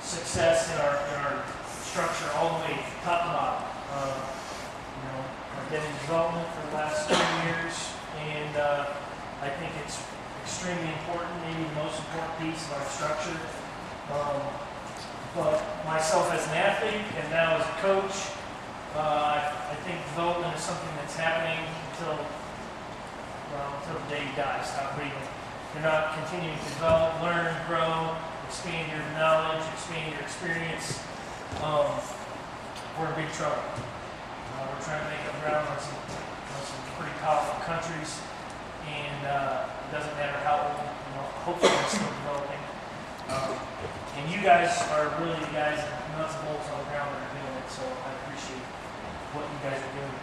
success in our structure all the way top to bottom. I've been in development for the last 2 years, and I think it's extremely important, maybe the most important piece of our structure. But myself as an athlete and now as a coach, I think development is something that's happening until the day you die, stop breathing. If you're not continuing to develop, learn, grow, expand your knowledge, expand your experience, we're in big trouble. We're trying to make up ground on some pretty powerful countries, and it doesn't matter how old, hopefully we're still developing. And you guys are really the guys that nuts and bolts on the ground that are doing it, so I appreciate what you guys are doing.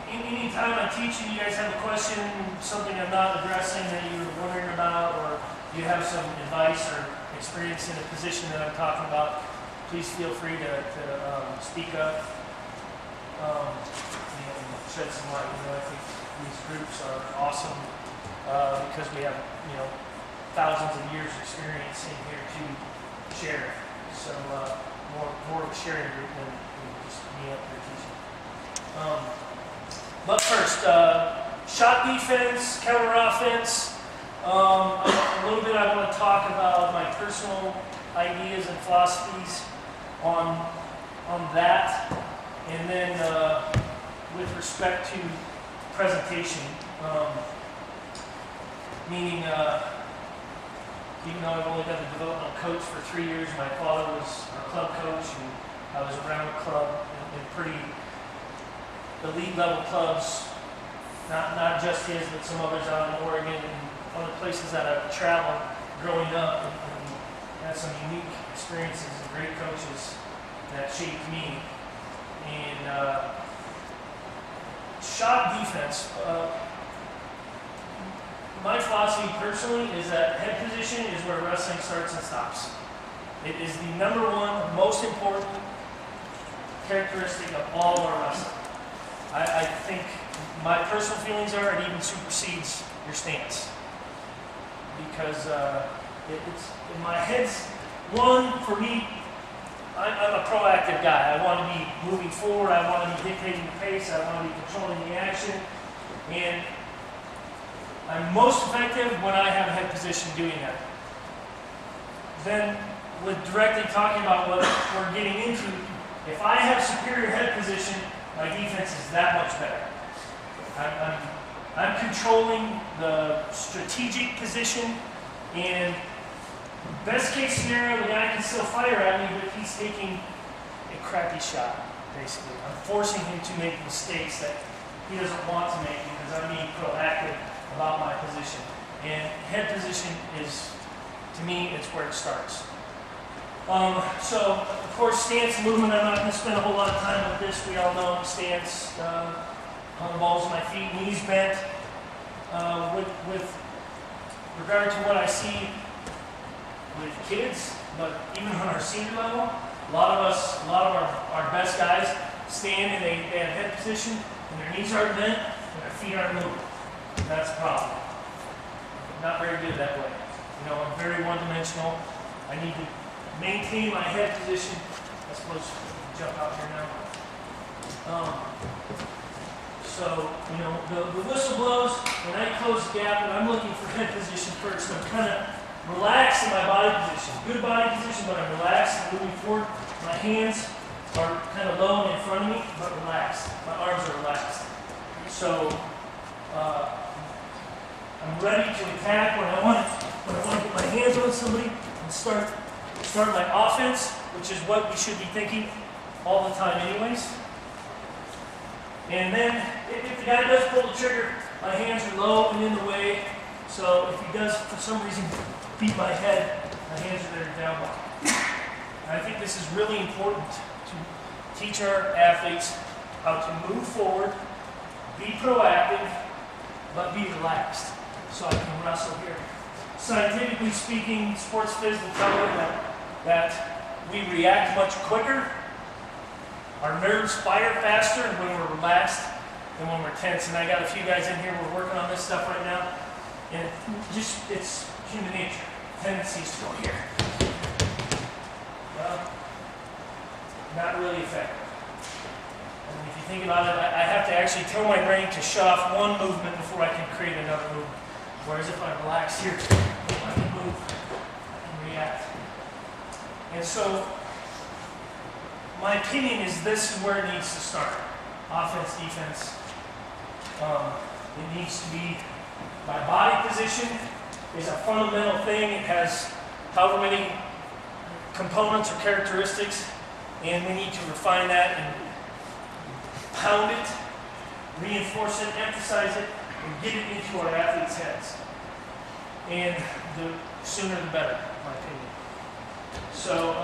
Anytime I'm teaching, you guys have a question, something I'm not addressing that you're wondering about, or you have some advice or experience in a position that I'm talking about, please feel free to speak up and shed some light. I think these groups are awesome because we have thousands of years of experience in here to share. So more of a sharing group than just me up here teaching. But first, shot defense, counter offense. A little bit I want to talk about my personal ideas and philosophies on that, and then with respect to presentation, meaning even though I've only been a developmental coach for 3 years, my father was our club coach, and I was around the club in pretty elite level clubs, not just his, but some others out in Oregon and other places that I've traveled growing up, and had some unique experiences and great coaches that shaped me. And shot defense, my philosophy personally is that head position is where wrestling starts and stops. It is the number one most important characteristic of all of our wrestling. I think my personal feelings are it even supersedes your stance, because it's in my head's one. For me, I'm a proactive guy. I want to be moving forward. I want to be dictating the pace. I want to be controlling the action, and I'm most effective when I have a head position doing that. Then, with directly talking about what we're getting into, if I have superior head position, my defense is that much better. I'm controlling the strategic position, and best case scenario, the guy can still fire at me, but he's taking a crappy shot, basically. I'm forcing him to make mistakes that he doesn't want to make because I'm being proactive about my position. And head position is, to me, it's where it starts. So, of course, stance movement, I'm not going to spend a whole lot of time with this. We all know stance, on the balls of my feet, knees bent. With regard to what I see with kids, but even on our senior level, a lot of our best guys stand and they have head position, and their knees aren't bent, and their feet aren't moving. That's a problem. I'm not very good that way. I'm very one-dimensional. I need to maintain my head position. I suppose we can jump out here now. So, the whistle blows, and I close the gap, and I'm looking for head position first. I'm kind of relaxed in my body position. Good body position, but I'm relaxed and moving forward. My hands are kind of low and in front of me, but relaxed. My arms are relaxed. So, I'm ready to attack when I want to get my hands on somebody and start my offense, which is what we should be thinking all the time anyways. And then, if the guy does pull the trigger, my hands are low and in the way. So if he does, for some reason, beat my head, my hands are there down low. And I think this is really important to teach our athletes how to move forward, be proactive, but be relaxed. So I can wrestle here. Scientifically speaking, sports phys will tell you that we react much quicker. Our nerves fire faster when we're relaxed than when we're tense. And I got a few guys in here, we're working on this stuff right now. And it's human nature. tendencies to go here. Well, not really effective. And if you think about it, I have to actually tell my brain to shut off one movement before I can create another movement. Whereas if I relax here, I can move, I can react. And so, my opinion is this is where it needs to start. Offense, defense. It needs to be, my body position is a fundamental thing. It has however many components or characteristics, and we need to refine that and pound it, reinforce it, emphasize it, and get it into our athletes' heads. And the sooner the better, in my opinion. So,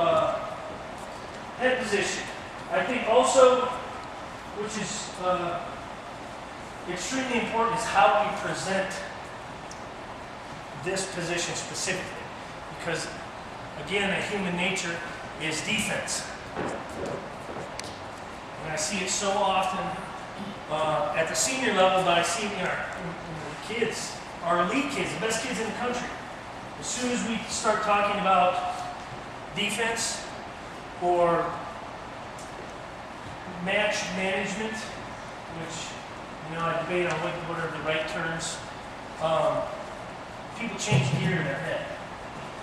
head position. I think also, which is extremely important, is how we present this position specifically. Because, again, a human nature is defense. And I see it so often at the senior level, but I see it in the kids, our elite kids, the best kids in the country. As soon as we start talking about defense or match management, which, I debate on what are the right terms, people change gear in their head.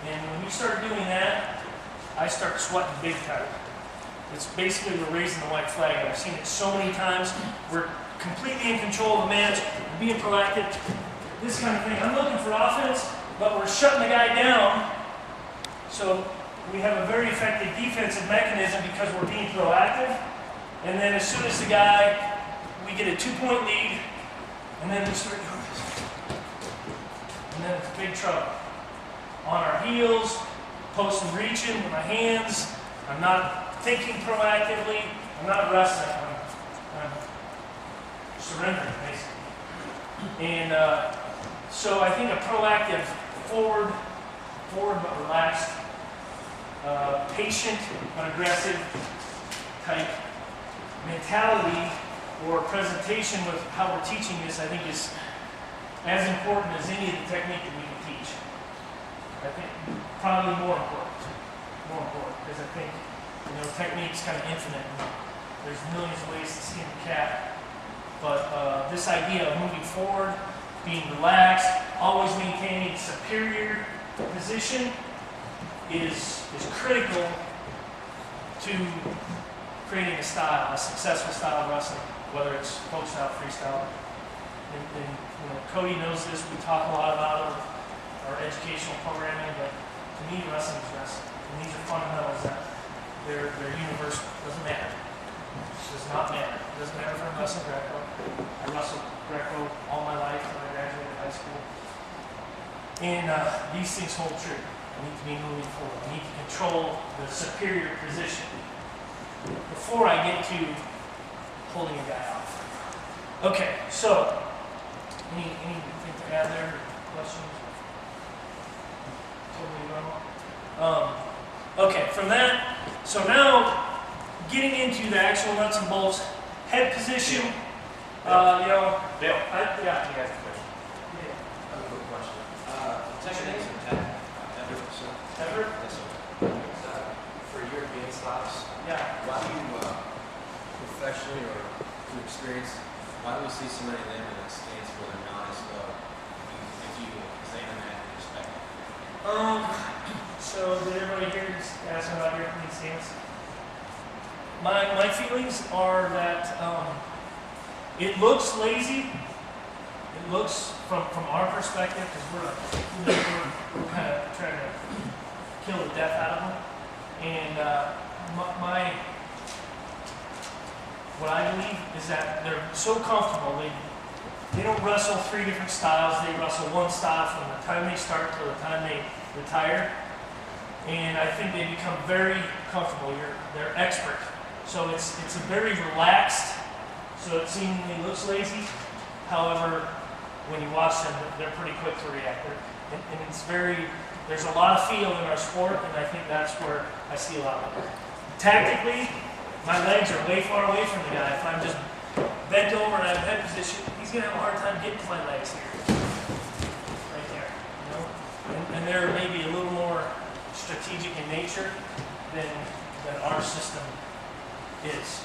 And when we start doing that, I start sweating big time. It's basically we're raising the white flag. I've seen it so many times. We're completely in control of the match, being proactive, this kind of thing. I'm looking for offense, but we're shutting the guy down. So we have a very effective defensive mechanism because we're being proactive. And then as soon as the guy, we get a 2-point lead, and then we start doing this. And then it's big trouble. On our heels, post and reaching with my hands. I'm not thinking proactively. I'm not wrestling. I'm surrendering, basically. And so I think a proactive, forward but relaxed, patient but aggressive type mentality or presentation with how we're teaching this, I think is as important as any of the technique that we can teach. I think probably more important, because I think, technique's kind of infinite. And there's millions of ways to skin the cat. But this idea of moving forward, being relaxed, always maintaining superior position is critical to creating a style, a successful style of wrestling, whether it's folk style, freestyle. And Cody knows this. We talk a lot about it with our educational programming, but to me, wrestling is wrestling. And these are fundamentals that they're universal. Doesn't matter. Does not matter. It doesn't matter if I'm wrestling Greco. I wrestled Greco all my life when I graduated high school. And these things hold true. I need to be moving forward. I need to control the superior position before I get to holding a guy off. Okay, so anything to add there? Questions? Totally normal. Okay, from that, so now getting into the actual nuts and bolts, head position. Dale. You asked a question. Yeah. I have a quick question. Techniques or Everett? Everett? Yes, sir. For European styles, Yeah. why do you, professionally or through experience, why do we see so many of them in a stance where they're not as low? If you examine that in perspective. So did everybody here just ask about European stance? My feelings are that it looks lazy. It looks from our perspective, because we're kind of trying to kill the death out of them. And what I believe is that they're so comfortable. They don't wrestle 3 different styles. They wrestle one style from the time they start till the time they retire. And I think they become very comfortable. They're expert. So it's a very relaxed. So it seemingly looks lazy. However, when you watch them, they're pretty quick to react. And it's there's a lot of feel in our sport, and I think that's where I see a lot of it. Tactically, my legs are way far away from the guy. If I'm just bent over and I have head position, he's going to have a hard time getting to my legs here. Right there. And they're maybe a little strategic in nature than our system is.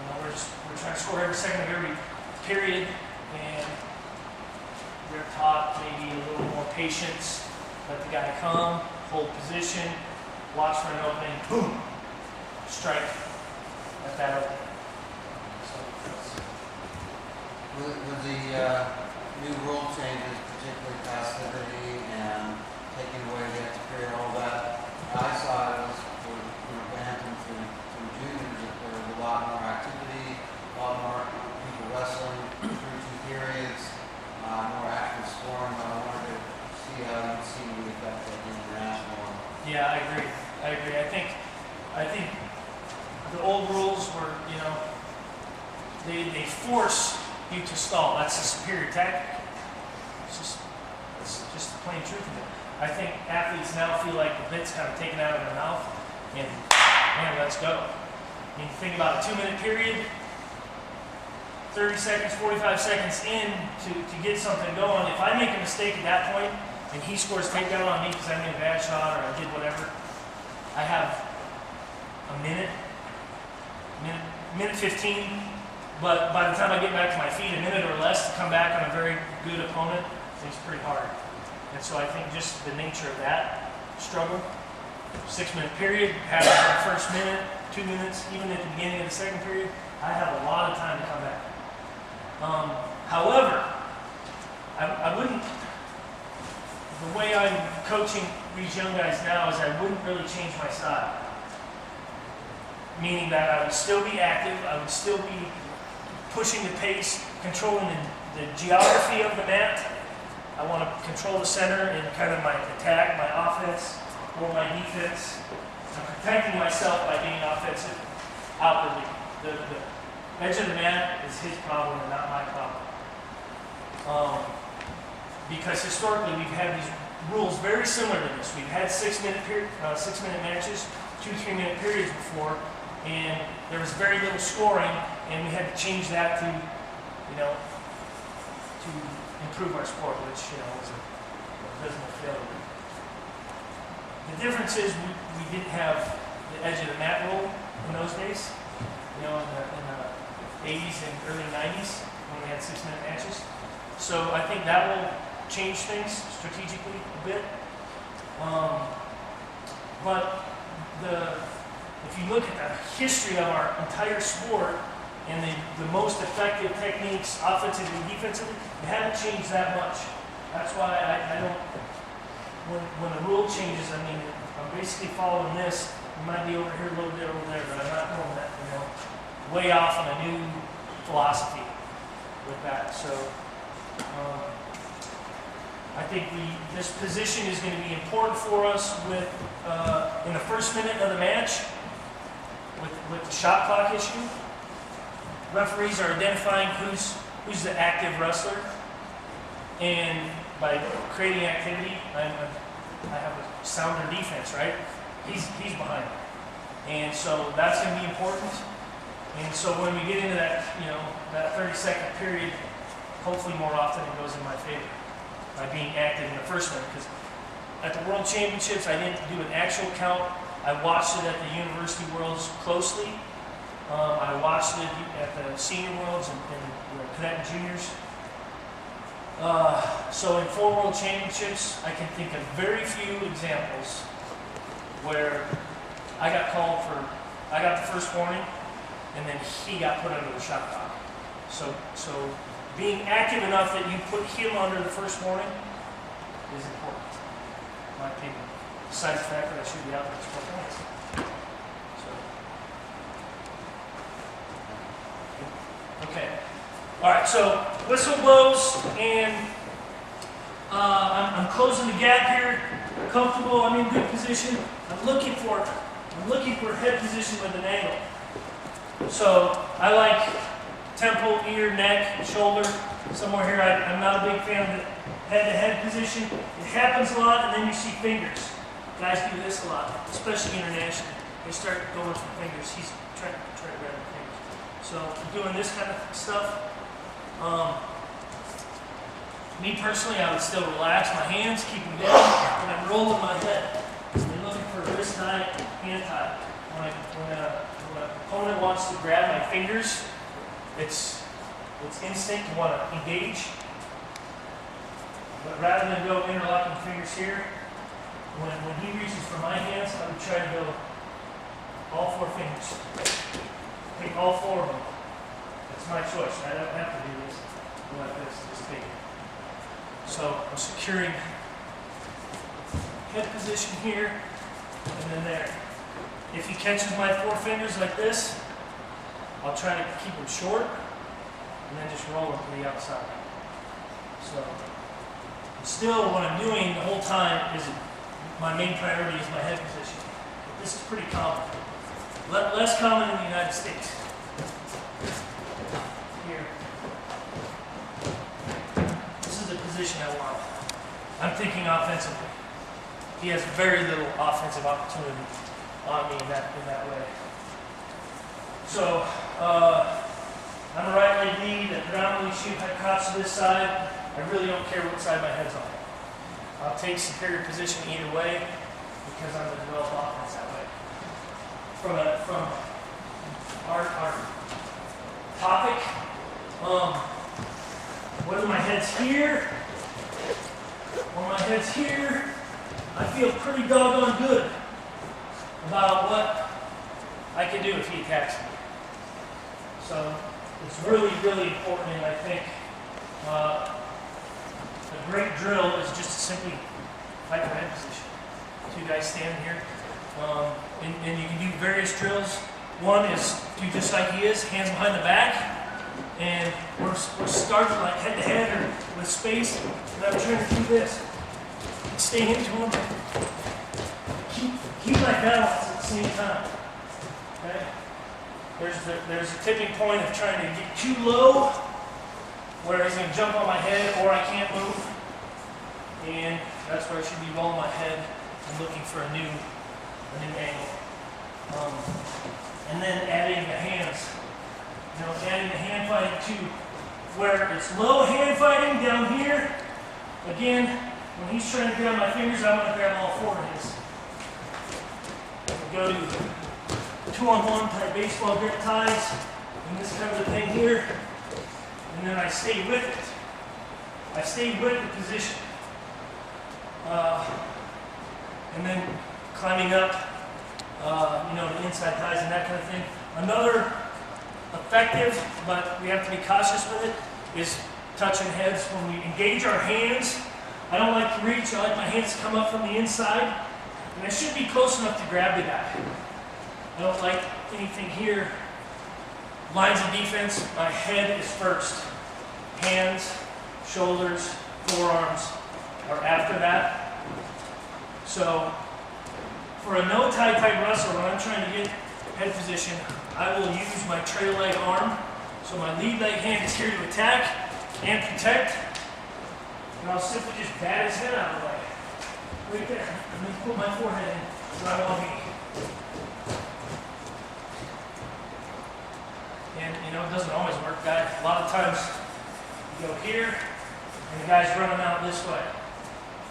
You know, we're trying to score every second of every period, and they're taught maybe a little more patience. Let the guy come, hold position, watch for an opening, boom, strike at that opening. With the new rule changes, particularly passivity and taking away the extra period, all that, I saw it was for Bantam through juniors that there was a lot more activity, a lot more people wrestling through 2 periods, more active scoring. But I wanted to see how you see the effect of the international. Yeah, I agree. I think the old rules were, you know, they force you to stall. That's a superior tactic. It's just the plain truth of it. I think athletes now feel like the bit's kind of taken out of their mouth, and man, let's go. I mean, think about a 2-minute period, 30 seconds, 45 seconds in to get something going. If I make a mistake at that point, and he scores takedown on me because I made a bad shot or I did whatever, I have a minute 15. But by the time I get back to my feet, a minute or less to come back on a very good opponent is pretty hard. And so I think just the nature of that struggle, 6-minute period, half of the first minute, 2 minutes, even at the beginning of the second period, I have a lot of time to come back. However, I wouldn't, the way I'm coaching these young guys now is I wouldn't really change my style. Meaning that I would still be active, I would still be pushing the pace, controlling the geography of the mat. I want to control the center in kind of my attack, my offense, or my defense. I'm protecting myself by being offensive outwardly. The edge of the mat is his problem and not my problem. Because historically we've had these rules very similar to this. We've had 6-minute matches, 2-3-minute periods before, and there was very little scoring, and we had to change that to, you know, to improve our sport, which, you know, was a abysmal failure. The difference is we didn't have the edge of the mat rule in those days, you know, in the 80s and early 90s when we had 6-minute matches. So I think that will change things strategically a bit. But if you look at the history of our entire sport and the most effective techniques, offensively and defensively, they haven't changed that much. That's why I don't, when the rule changes, I mean, I'm basically following this. We might be over here a little bit over there, but I'm not going that, you know, way off on a new philosophy with that. So I think this position is going to be important for us with in the first minute of the match with the shot clock issue. Referees are identifying who's the active wrestler, and by creating activity, I have a sounder defense, right? He's behind me, and so that's going to be important. And so when we get into that, you know, that 30-second period, hopefully more often it goes in my favor by being active in the first minute. Because at the World Championships, I didn't do an actual count. I watched it at the University Worlds closely. I watched it at the Senior Worlds and the Cadet and Juniors. So in 4 World Championships, I can think of very few examples where I got the first warning, and then he got put under the shot clock. So being active enough that you put him under the first warning is important, in my opinion. Besides the fact that I should be out there for 4 points. Okay. All right. So whistle blows, and I'm closing the gap here. Comfortable. I'm in good position. I'm looking for head position with an angle. So I like temple, ear, neck, shoulder, somewhere here. I'm not a big fan of the head-to-head position. It happens a lot, and then you see fingers. Guys do this a lot, especially internationally. They start going for fingers. He's trying to grab the fingers. So doing this kind of stuff. Me personally, I would still relax my hands, keep them down, and I'm rolling my head. I'm looking for tie, hand tie. When an opponent wants to grab my fingers, it's instinct to want to engage. But rather than go interlocking fingers here, when he reaches for my hands, I would try to go all four fingers. Take all four of them. That's my choice. I don't have to do this. Go like this, just take it. So I'm securing head position here, and then there. If he catches my four fingers like this, I'll try to keep them short, and then just roll them to the outside. So, still what I'm doing the whole time is, my main priority is my head position. But this is pretty common. Less common in the United States. Here. This is the position I want. I'm thinking offensively. He has very little offensive opportunity on me in that way. So, I'm a right leg lead, I predominantly shoot cross to this side. I really don't care what side my head's on. I'll take superior position either way because I'm going to develop offense that way. From our topic, whether my head's here or my head's here, I feel pretty doggone good about what I can do if he attacks me. So it's really, really important, and I think a great drill is just to simply fight for head position. Two guys standing here, and you can do various drills. One is do just like he is, hands behind the back, and we're starting like head to head or with space, and I'm trying to do this. Stay into him. Keep my balance at the same time. Okay? There's a tipping point of trying to get too low, where he's going to jump on my head or I can't move. And that's where I should be rolling my head and looking for a new angle. And then adding the hands. Adding the hand fighting too, where it's low hand fighting down here. Again, when he's trying to grab my fingers, I want to grab all four of his. We go to 2-on-1 type baseball grip ties, and this kind of thing here. And then I stay with it. I stay with the position. And then climbing up, the inside ties and that kind of thing. Another effective, but we have to be cautious with it, is touching heads. When we engage our hands, I don't like to reach. I like my hands to come up from the inside, and I should be close enough to grab the guy. I don't like anything here. Lines of defense, my head is first. Hands, shoulders, forearms are after that. So for a no-tie type wrestler, when I'm trying to get head position, I will use my trail leg arm. So my lead leg hand is here to attack and protect. And I'll simply just bat his head out of the way. Right there. And then put my forehead in where I want to be. And it doesn't always work, guys. A lot of times you go here, and the guy's running out this way.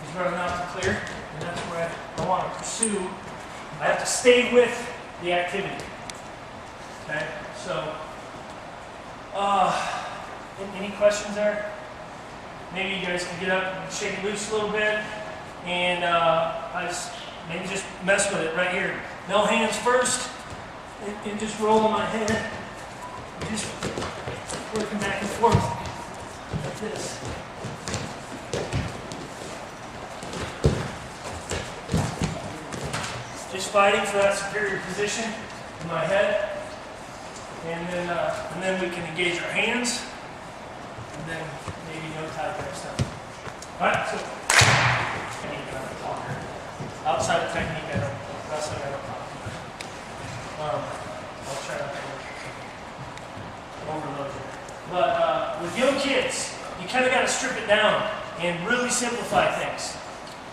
He's running out to clear, and that's where I want to pursue. I have to stay with the activity. Okay? So, any questions there? Maybe you guys can get up and shake it loose a little bit, and maybe just mess with it right here. No hands first, and just rolling my head. Just working back and forth like this. Just fighting for that superior position in my head, and then we can engage our hands, and then maybe no tie type stuff. All right, so technique I don't talk. Outside of technique, I don't wrestling. I don't talk. I'll try not to overload it. But with young kids, you kind of got to strip it down and really simplify things.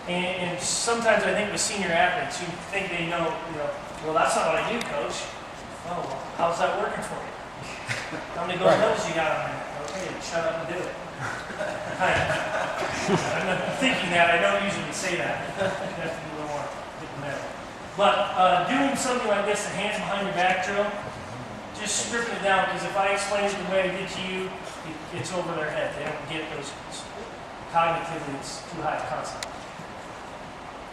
And sometimes I think with senior athletes who think they know, well, that's not what I do, coach. Oh, well, how's that working for you? How many gold medals you got on there? Okay, shut up and do it. I'm not thinking that. I don't usually say that. You have to be a little more diplomatic. But doing something like this, the hands behind your back drill, just stripping it down, because if I explain it the way I did to you, it's over their head. They don't get those cognitively, it's too high a concept.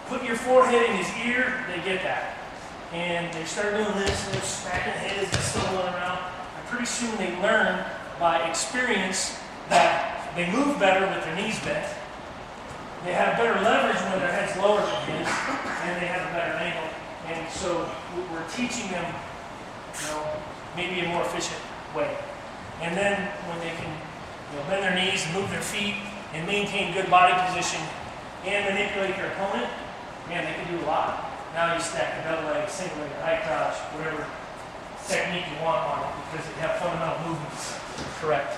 Put your forehead in his ear, they get that. And they start doing this, and they're smacking heads and stumbling around. And pretty soon they learn by experience that they move better with their knees bent. They have better leverage when their head's lower than his, and they have a better angle. And so we're teaching them, maybe a more efficient way. And then when they can bend their knees, move their feet, and maintain good body position, and manipulate their opponent, man, they can do a lot. Now you stack the double leg, single leg, high crouch, whatever technique you want on it, because they have fundamental movements. Correct.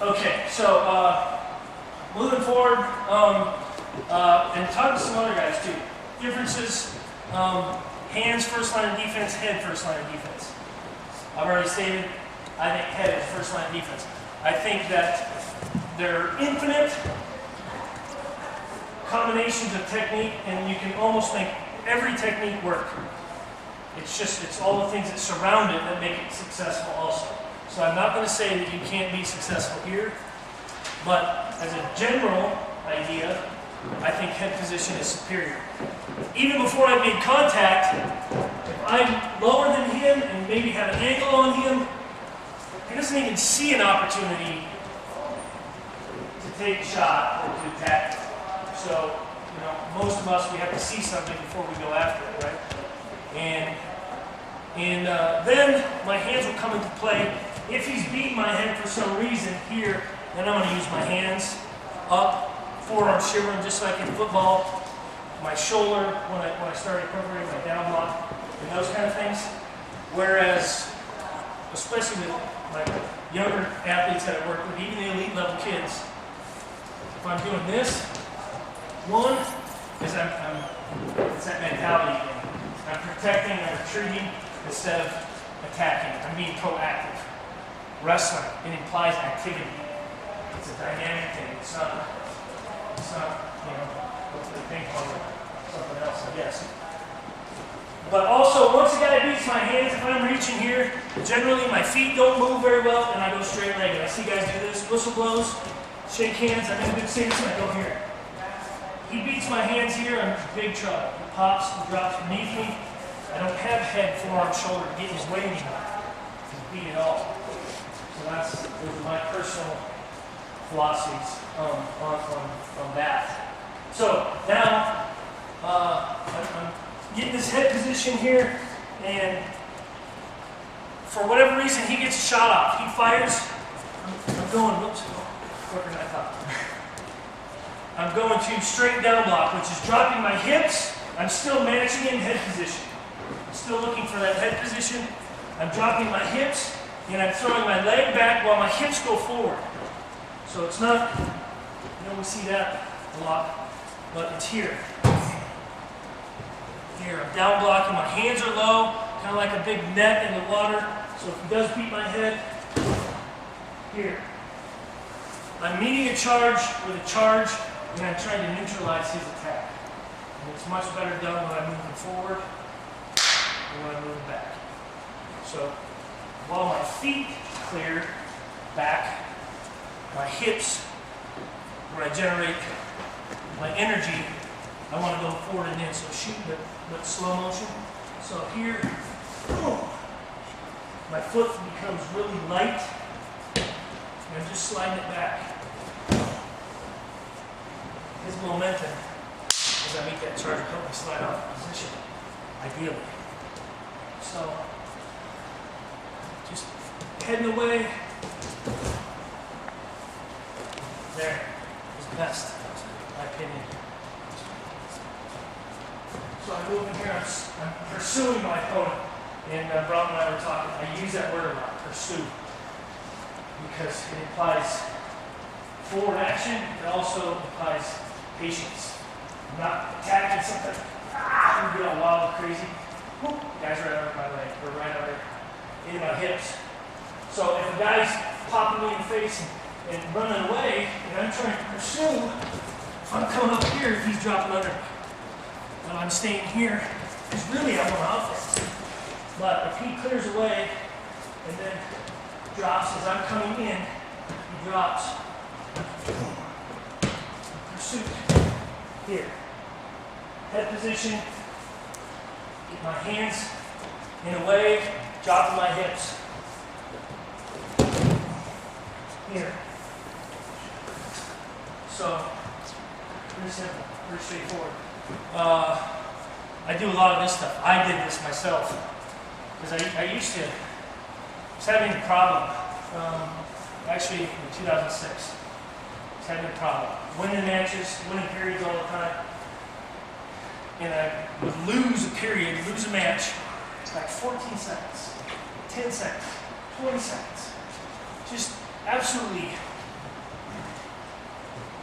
Okay, so moving forward, and talk to some other guys too. Differences, hands first line of defense, head first line of defense. I've already stated, I think head is first line of defense. I think that there are infinite combinations of technique, and you can almost make every technique work. It's all the things that surround it that make it successful also. So I'm not going to say that you can't be successful here, but as a general idea, I think head position is superior. Even before I made contact, if I'm lower than him and maybe have an angle on him, he doesn't even see an opportunity to take a shot or to attack. So, most of us, we have to see something before we go after it, right? And then my hands will come into play. If he's beating my head for some reason here, then I'm going to use my hands up, forearm shivering just like in football, my shoulder when I start incorporating my down block, and those kind of things. Whereas, especially with my younger athletes that I work with, even the elite level kids, if I'm doing this, one is it's that mentality again. I'm protecting, I'm retreating instead of attacking. I'm being proactive. Wrestling, it implies activity. It's a dynamic thing. It's not what's the ping pong or something else, I guess. But also, once a guy beats my hands, if I'm reaching here, generally my feet don't move very well, and I go straight legged. I see guys do this, whistle blows, shake hands, I'm in good stance, and I go here. He beats my hands here, I'm in big trouble. He pops, he drops beneath me. I don't have head, forearm, shoulder to get in his way anymore. He's beat it all. So those are my personal philosophies on that. So now I'm getting this head position here, and for whatever reason he gets a shot off. He fires. I'm going, whoops, quicker than I thought. I'm going to straight down block, which is dropping my hips. I'm still matching in head position. I'm still looking for that head position. I'm dropping my hips, and I'm throwing my leg back while my hips go forward. So it's not, we see that a lot, but it's here. Here, I'm down blocking, my hands are low, kind of like a big net in the water. So if he does beat my head, here. I'm meeting a charge with a charge, and I'm trying to neutralize his attack. And it's much better done when I'm moving forward than when I'm moving back. So while my feet clear back, my hips, where I generate my energy, I want to go forward and in. So shoot, but slow motion. So here, boom, my foot becomes really light, and I'm just sliding it back. His momentum, as I make that charge, help me slide off position, ideally. So, just heading away. There is best, in my opinion. So I move in here, I'm pursuing my opponent. And Brown and I were talking, I use that word a lot, pursue, because it implies forward action, it also implies patience. I'm not attacking something, and get all wild and crazy. Whoop, guy's right under my leg, or right under in my hips. So if a guy's popping me in the face and running away, and I'm trying to pursue, if I'm coming up here, he's dropping under me. When I'm staying here, is really I'm on offense. But if he clears away and then drops as I'm coming in, he drops. Pursuit. Here. Head position. Get my hands in a wave, dropping my hips. Here. So, pretty simple, pretty straightforward. I do a lot of this stuff. I did this myself because I used to. I was having a problem. Actually, in 2006, I was having a problem. Winning matches, winning periods all the time, and I would lose a period, lose a match, like 14 seconds, 10 seconds, 20 seconds. Just absolutely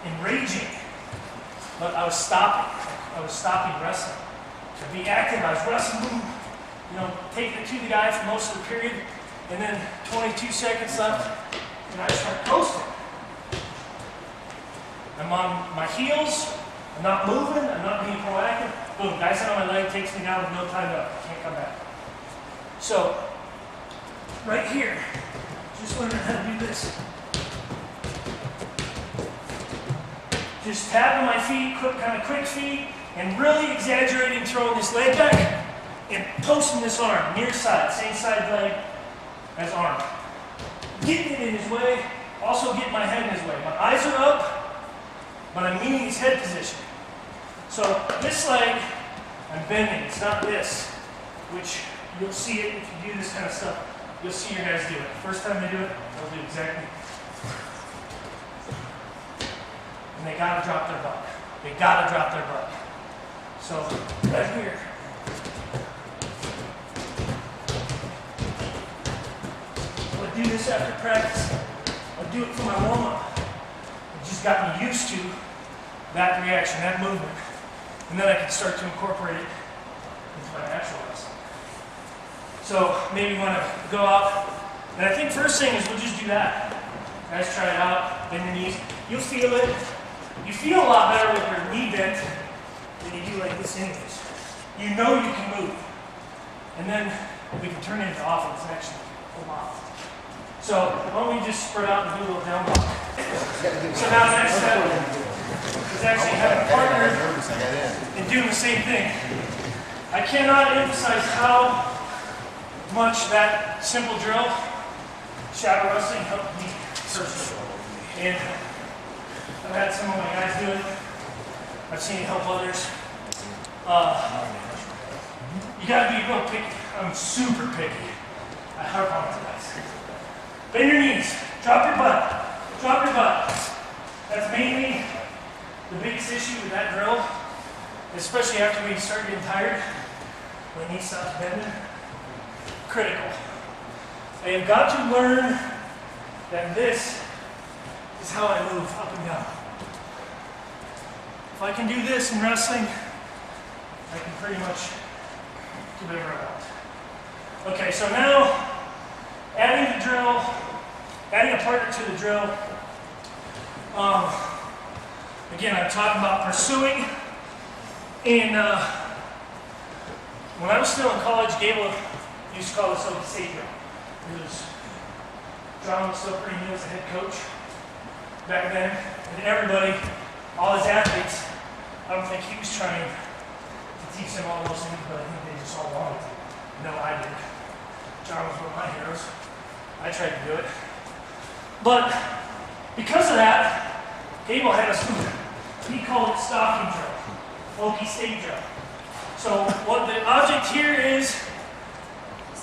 enraging. But I was stopping. I was stopping wrestling. To be active, I was wrestling, taking it to the guy for most of the period, and then 22 seconds left, and I start coasting. I'm on my heels, I'm not moving, I'm not being proactive. Boom, guy's on my leg, takes me down with no time up. I can't come back. So, right here, just learning how to do this. Just tapping my feet, kind of quick feet, and really exaggerating throwing this leg back and posting this arm, near side, same side leg as arm. Getting it in his way, also getting my head in his way. My eyes are up, but I'm meeting his head position. So this leg, I'm bending, it's not this, which you'll see it if you do this kind of stuff. You'll see your guys do it. First time they do it, they'll do exactly. And they gotta drop their butt. They gotta drop their butt. So, right here. I do this after practice. I do it for my warm-up. It just got me used to that reaction, that movement. And then I can start to incorporate it into my actual wrestling. So, maybe you want to go out. And I think first thing is we'll just do that. Guys, try it out, bend your knees. You'll feel it. You feel a lot better with your knee bent than you do like this anyways. You know you can move. And then we can turn it into offense and actually pull off. So why don't we just spread out and do a little down block. So now the next step is actually having a partner and doing the same thing. I cannot emphasize how much that simple drill, shadow wrestling, helped me personally. And I've had some of my guys do it. I've seen it help others. You gotta be real picky. I'm super picky. I harp on it, guys. Bend your knees. Drop your butt. Drop your butt. That's mainly the biggest issue with that drill, especially after we start getting tired. My knee stops bending. Critical. I have got to learn that this is how I move up and down. If I can do this in wrestling, I can pretty much do whatever I want. Okay, so now adding the drill, adding a partner to the drill. Again, I'm talking about pursuing. And when I was still in college, Gable used to call this open state drill. John was still pretty new as a head coach back then, and everybody, all his athletes, I don't think he was trying to teach them all those things, but I think they just all wanted to. No, I did. John was one of my heroes. I tried to do it. But because of that, Gable had us do it. He called it stocking drill, Okie state drill. So what the object here is,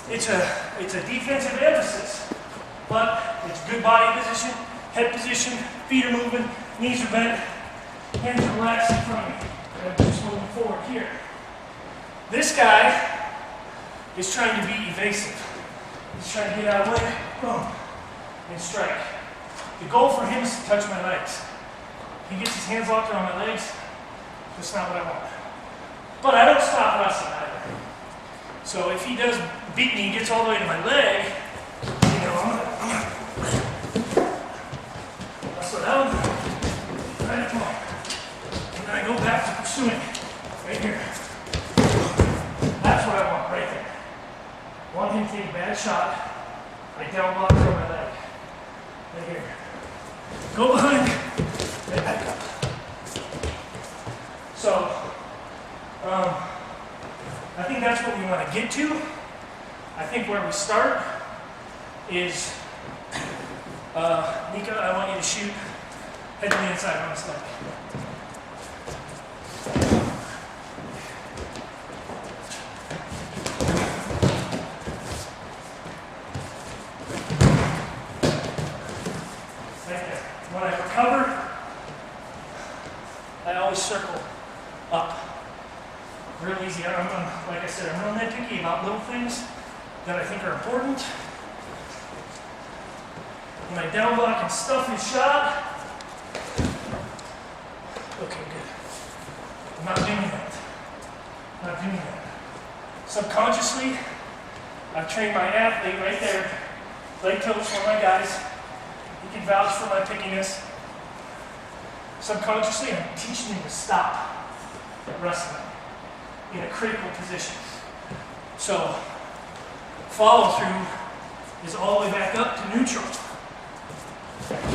it's a defensive emphasis, but it's good body position, head position, feet are moving, knees are bent, hands are relaxed in front of me. I'm just moving forward here. This guy is trying to be evasive. He's trying to get out of the way, boom, and strike. The goal for him is to touch my legs. He gets his hands locked around my legs, that's not what I want. But I don't stop wrestling either. So if he does beat me and gets all the way to my leg, I'm gonna wrestle down, right at the point. And then I go back to pursuing, right here. want him to take a bad shot, I down block from my leg. Right here. Go behind, and back up. So, I think that's what we want to get to. I think where we start is, Nika, I want you to shoot head to the inside on his leg. Right there. When I recover, I always circle up. Real easy. Like I said, I'm real nitpicky about little things that I think are important. When I down block and stuff his shot. Okay, good. I'm not doing that. Not doing that. Subconsciously, I've trained my athlete right there. Leg coach, one of my guys. He can vouch for my pickiness. Subconsciously, I'm teaching him to stop at wrestling in a critical position. So, follow through is all the way back up to neutral.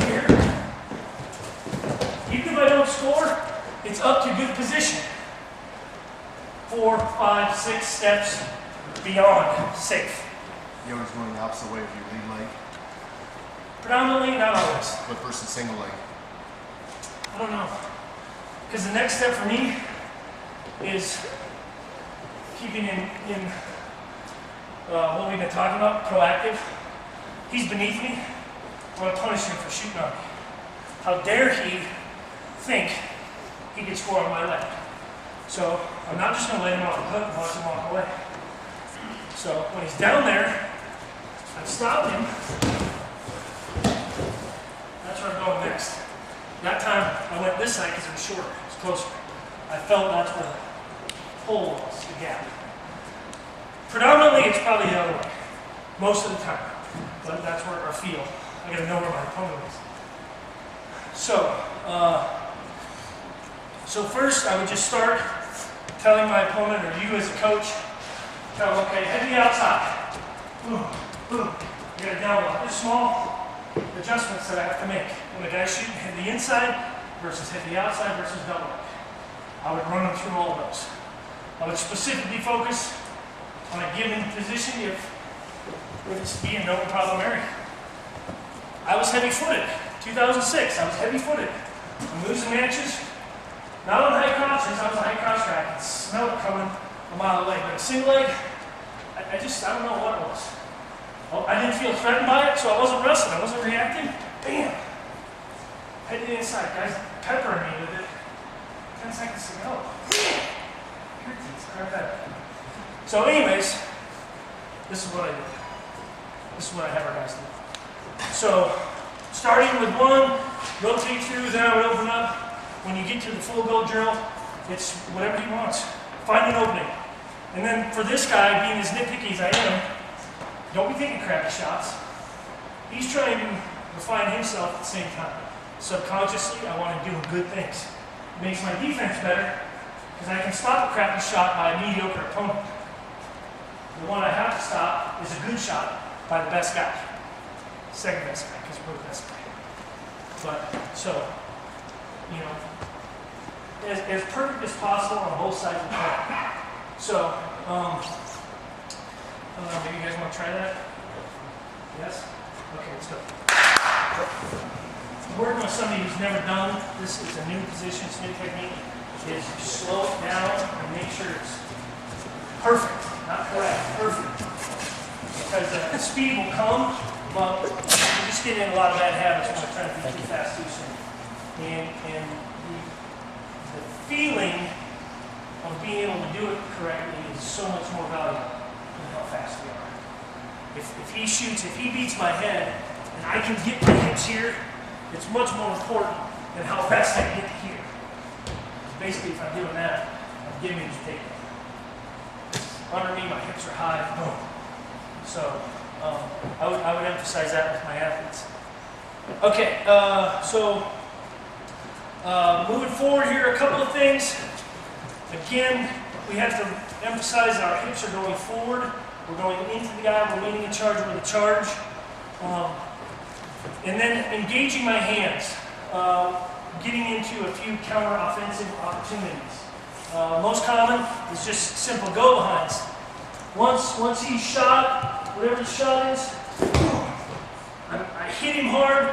Here. Even if I don't score, it's up to good position. 4, 5, 6 steps beyond safe. You always going the opposite way of your lead leg? Predominantly, not always. What versus single leg? I don't know. Because the next step for me is keeping in what we've been talking about, proactive. He's beneath me. I want to punish him for shooting on me. How dare he think he can score on my leg? So I'm not just going to let him off the hook and watch him walk away. So when he's down there, I've stopped him. That's where I'm going next. That time I went this side because it was shorter, it was closer. I felt that's where the hole was, the gap. Predominantly, it's probably the other way, most of the time. But that's where I feel. I gotta know where my opponent is. So first I would just start telling my opponent, or you as a coach, tell them, okay, head to the outside. Boom, boom. You gotta down block. There's small adjustments that I have to make. When a guy's shooting, hit the inside versus hit the outside versus double leg. I would run them through all of those. I would specifically focus on a given position if it's being no problem area. I was heavy-footed. 2006, I was heavy-footed. I'm losing matches. Not on high crotches, I was a high crotch guy. I could smell it coming a mile away. But a single leg, I don't know what it was. Well, I didn't feel threatened by it, so I wasn't wrestling. I wasn't reacting. Bam! Head to the inside. Guys peppering me with it. 10 seconds to go. Grab that. So anyways, this is what I did. This is what I have our guys do. So, starting with one, rotate through, then I would open up. When you get to the full go drill, it's whatever he wants. Find an opening. And then for this guy, being as nitpicky as I am, don't be taking crappy shots. He's trying to refine himself at the same time. Subconsciously, I want him doing good things. It makes my defense better, because I can stop a crappy shot by a mediocre opponent. The one I have to stop is a good shot by the best guy. Second best guy, because we're the best guy. But, so, you know, as perfect as possible on both sides of the court. So, maybe you guys want to try that? Yes? Okay, let's go. Working with somebody who's never done this, is a new position, it's a new technique, is slow it down and make sure it's perfect, not correct, perfect. Because the speed will come, but you just get in a lot of bad habits when you're trying to be too fast too soon. And the feeling of being able to do it correctly is so much more valuable than how fast we are. If he shoots, if he beats my head, and I can get my hips here, it's much more important than how fast I get here. Basically, if I'm doing that, I'm giving him his takedown. Under me, my hips are high, boom. So, I would emphasize that with my athletes. Okay, moving forward here, a couple of things. Again, we have to emphasize our hips are going forward We're going into the guy, we're meeting in charge with a charge. And then engaging my hands, getting into a few counter-offensive opportunities. Most common is just simple go-behinds. Once he's shot, whatever the shot is, I hit him hard.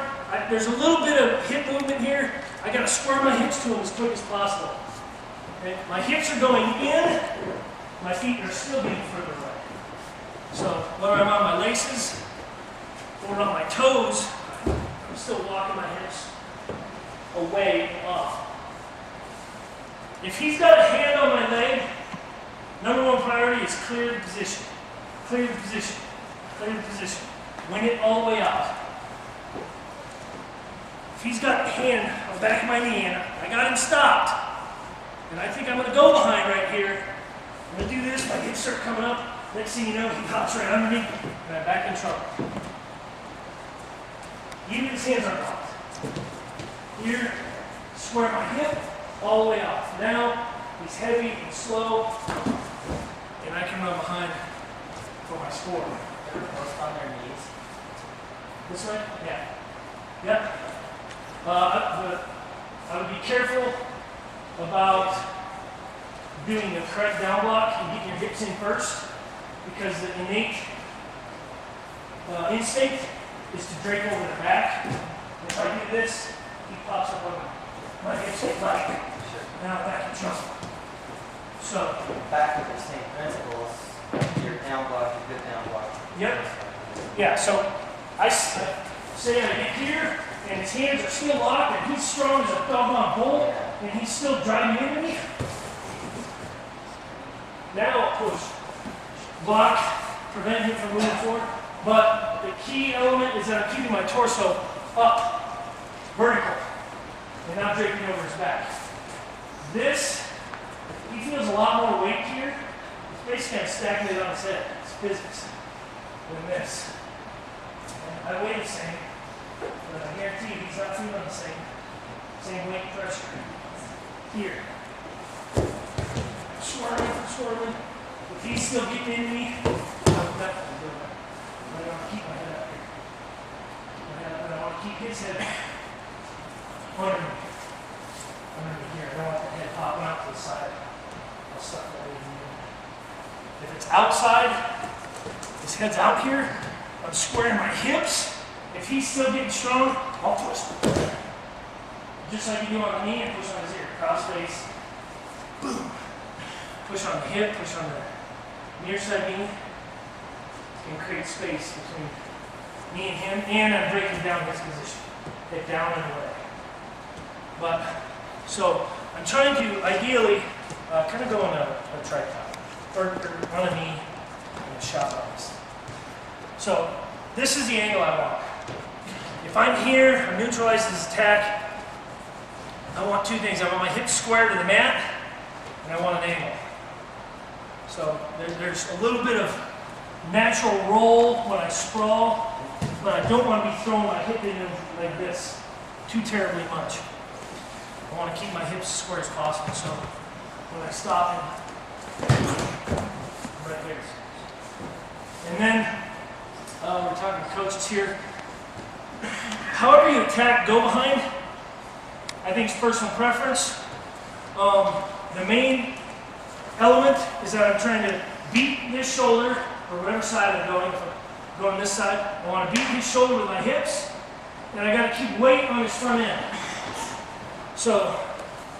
There's a little bit of hip movement here. I got to square my hips to him as quick as possible. Okay? My hips are going in, my feet are still getting further away. So whether I'm on my laces or on my toes, I'm still walking my hips away and off. If he's got a hand on my leg, number one priority is clear the position. Clear the position. Clear the position. Win it all the way out. If he's got a hand on the back of my knee and I got him stopped, and I think I'm going to go behind right here, I'm going to do this, my hips start coming up, next thing you know, he hops right underneath me, and I'm back in trouble. Even if his hands aren't locked. Here, square my hip, all the way off. Now, he's heavy and slow, and I can run behind for my score. Both on their knees. This way? Yeah. Yep. I would be careful about doing the correct down block and getting your hips in first, because the innate instinct is to drape over the back. If I do this, he pops up on my hips get back. Sure. Now back in trouble. So, Back to the same principles. Your down block, your good down block. yep. Yeah, so say I get here, and his hands are still locked, and he's strong as a doggone bull, and he's still driving into me. Now I'll push. Block, prevent him from moving forward. But the key element is that I'm keeping my torso up, vertical, and not draping over his back. This, he feels a lot more weight here. It's basically kind of stacking it on his head. It's physics. Than this. And I weigh the same, but I guarantee you he's not feeling the same weight pressure. Here. Swirling. If he's still getting into me, I'm definitely doing it. But I want to keep my head up here. I want to keep his head under me. Here. I don't want the head popping out to the side. I'll stuff that in here. If it's outside, his head's out here, I'm squaring my hips. If he's still getting strong, I'll twist him. Just like you do on the knee and push on his ear. Cross face. Boom. Push on the hip, push on the near side knee. And create space between me and him, and I'm breaking down his position. Hip down and away. But, so, I'm trying to ideally kind of go on a tripod, or on a knee, and a shot box. So, this is the angle I want. If I'm here, I'm neutralizing his attack. I want two things. I want my hips square to the mat, and I want an angle. So, there's a little bit of natural roll when I sprawl, but I don't want to be throwing my hip in like this too terribly much. I want to keep my hips as square as possible, so when I stop him, right there. And then, we're talking coaches here. However you attack go behind, I think it's personal preference. The main element is that I'm trying to beat this shoulder, or whatever side I'm going. If I'm going this side, I want to beat his shoulder with my hips, and I got to keep weight on his front end. So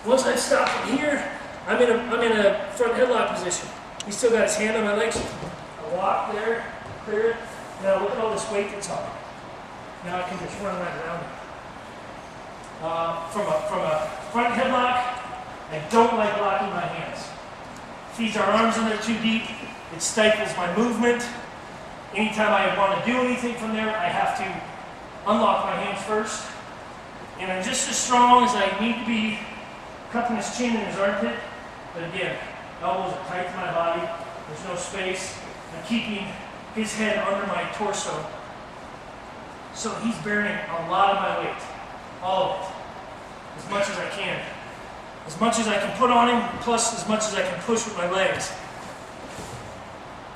once I stop from here, I'm in a front headlock position. He's still got his hand on my legs. I walk there, clear it. Now look at all this weight that's on it. Now I can just run right around it. From a front headlock, I don't like locking my hands. If these are arms in there too deep, it stifles my movement. Anytime I want to do anything from there, I have to unlock my hands first. And I'm just as strong as I need to be, cupping his chin in his armpit. But again, elbows are tight to my body. There's no space. I'm keeping his head under my torso. So he's bearing a lot of my weight. All of it. As much as I can. As much as I can put on him, plus as much as I can push with my legs.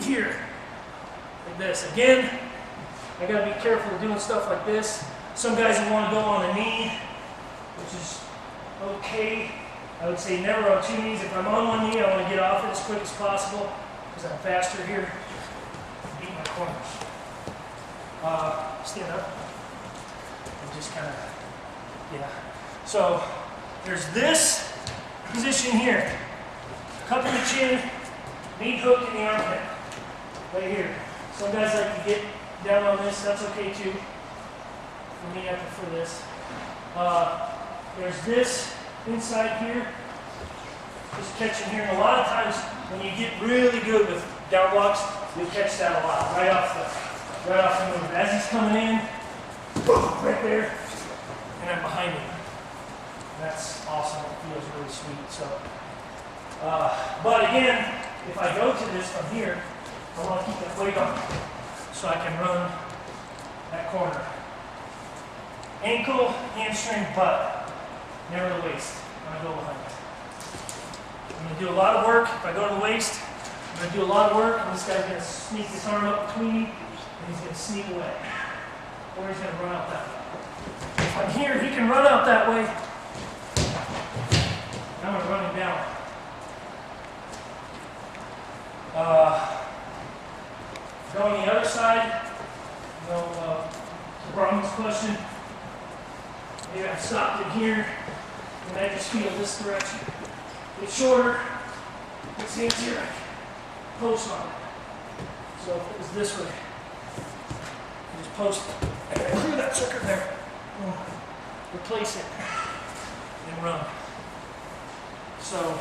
Here. like this. Again, I gotta be careful of doing stuff like this. Some guys will want to go on a knee, which is okay. I would say never on 2 knees. If I'm on one knee, I want to get off it as quick as possible because I'm faster here. Beat my corners. Stand up and just kind of, yeah. So there's this position here. Cup in the chin, knee hook in the armpit. Right here. Some guys like to get down on this. That's okay too. For me, I prefer this. There's this inside here. Just catching here. And a lot of times when you get really good with down blocks, you'll catch that a lot. Right off the move. As he's coming in, boom, right there, and I'm behind him. That's awesome. It feels really sweet. So, but again, if I go to this from here, I want to keep that weight on so I can run that corner. Ankle, hamstring, butt. Never the waist. I'm going to go behind it. I'm going to do a lot of work. If I go to the waist, I'm going to do a lot of work, and this guy's going to sneak his arm up between me, and he's going to sneak away. Or he's going to run out that way. If I'm here, he can run out that way. I'm going to run him down. Going the other side, to Brahman's question, maybe I've stopped it here, and I just feel this direction. Get shorter, get hands here, I can post on it. So if it was this way, you just post and then clear that sucker there. Replace it and run. So,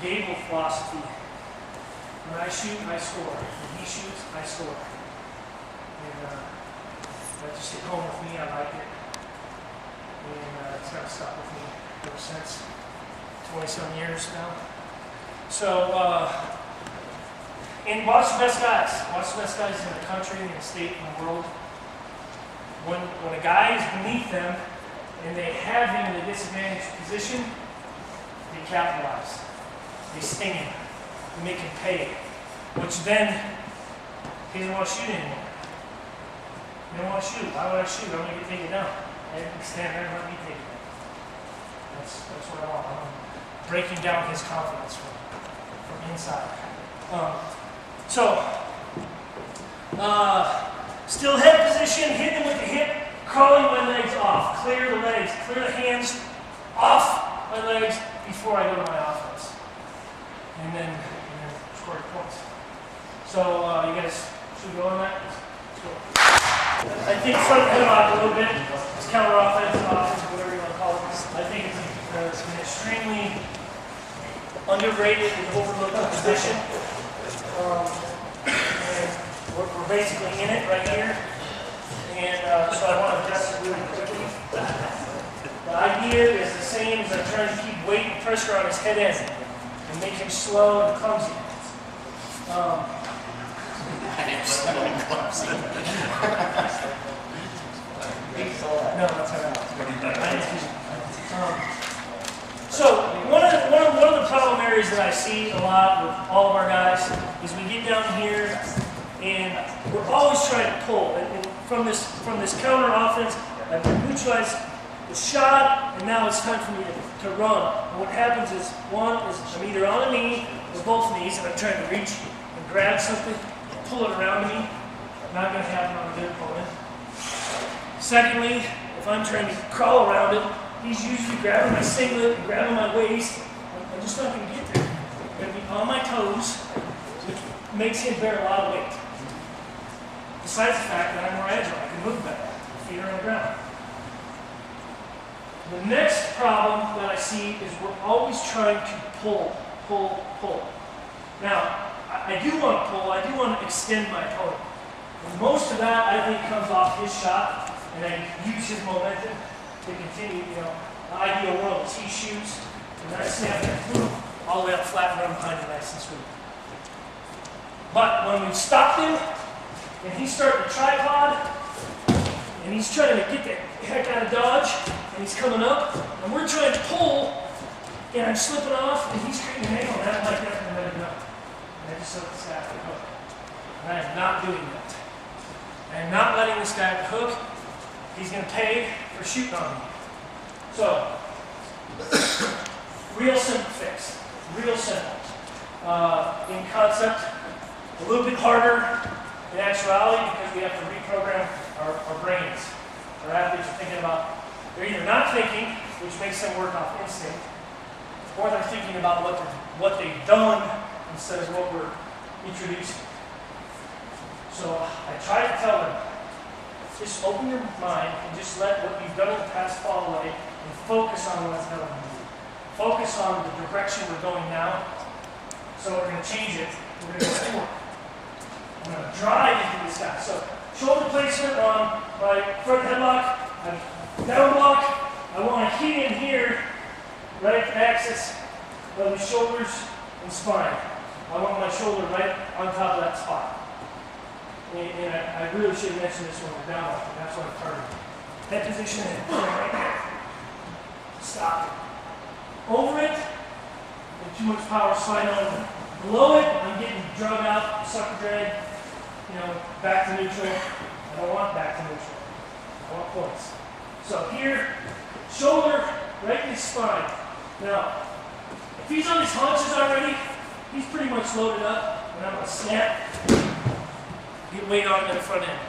Gable philosophy. When I shoot, I score. When he shoots, I score. And that just hit home with me. I like it. And it's kind of stuck with me ever since 20-some years now. So, and watch the best guys. Watch the best guys in the country, in the state, in the world. When a guy is beneath them and they have him in a disadvantaged position, they capitalize. They sting him. They make him pay. Which then, he doesn't want to shoot anymore. He don't want to shoot. Why would I shoot? I'm going to get taken down. I can stand there and let me take it down. That's what I want. I'm breaking down his confidence from inside. Still head position, hit him with the hip, crawling my legs off. Clear the legs, clear the hands off my legs before I go to my offense. And then score your points. So you guys should go on that? Let's go. I think front headlock a little bit. It's counter offense, whatever you want to call it. I think it's an extremely underrated and overlooked position. And we're basically in it right here. And so I want to address it really quickly. The idea is the same as I'm trying to keep weight and pressure on his head end and make him slow and clumsy. No, that's all right. So one of the problem areas that I see a lot with all of our guys is we get down here and we're always trying to pull. And from this counter offense, I've neutralized the shot, and now it's time for me to run. And what happens is, one is I'm either on a knee or both knees, and I'm trying to reach and grab something, pull it around me. Not going to happen on a good opponent. Secondly, if I'm trying to crawl around it, he's usually grabbing my singlet and grabbing my waist. I'm just not going to get there. I'm going to be on my toes, which makes him bear a lot of weight. Besides the fact that I'm more agile, I can move better. My feet are on the ground. The next problem that I see is we're always trying to pull. Now, I do want to pull, I do want to extend my opponent. And most of that, I think, comes off his shot, and I use his momentum to continue, the ideal world is he shoots, and I snap it all the way up flat and run behind him nice and sweet. But when we've stopped him, and he's starting to tripod, and he's trying to get the heck out of dodge, and he's coming up, and we're trying to pull, and I'm slipping off, and he's creating an angle, and I'm like that, and let it go. And I just let the staff go. And I am not doing that. I am not letting this guy hook. He's going to pay for shooting on me. So, real simple fix. Real simple. In concept, a little bit harder in actuality because we have to reprogram our brains. Our athletes are thinking about, they're either not thinking, which makes them work off instinct, or they're thinking about what they've done instead of what we're introducing. So I try to tell them, just open your mind and just let what you've done in the past fall away and focus on what's going to do. Focus on the direction we're going now. So we're going to change it. We're going to go forward. I'm going to drive into this guy. So shoulder placement on my front headlock, down block. I want to hit in here, right at the axis of the shoulders and spine. I want my shoulder right on top of that spot. And I really should have mentioned this when we're down block, but that's what I'm targeting. Head position and right there. Stop it. Over it, and too much power slide over. Below it, I'm getting drug out, sucker drag, back to neutral. I don't want back to neutral. I want points. So here, shoulder right in his spine. Now, if he's on his haunches already, he's pretty much loaded up, and I'm going to snap, get weight on the front end.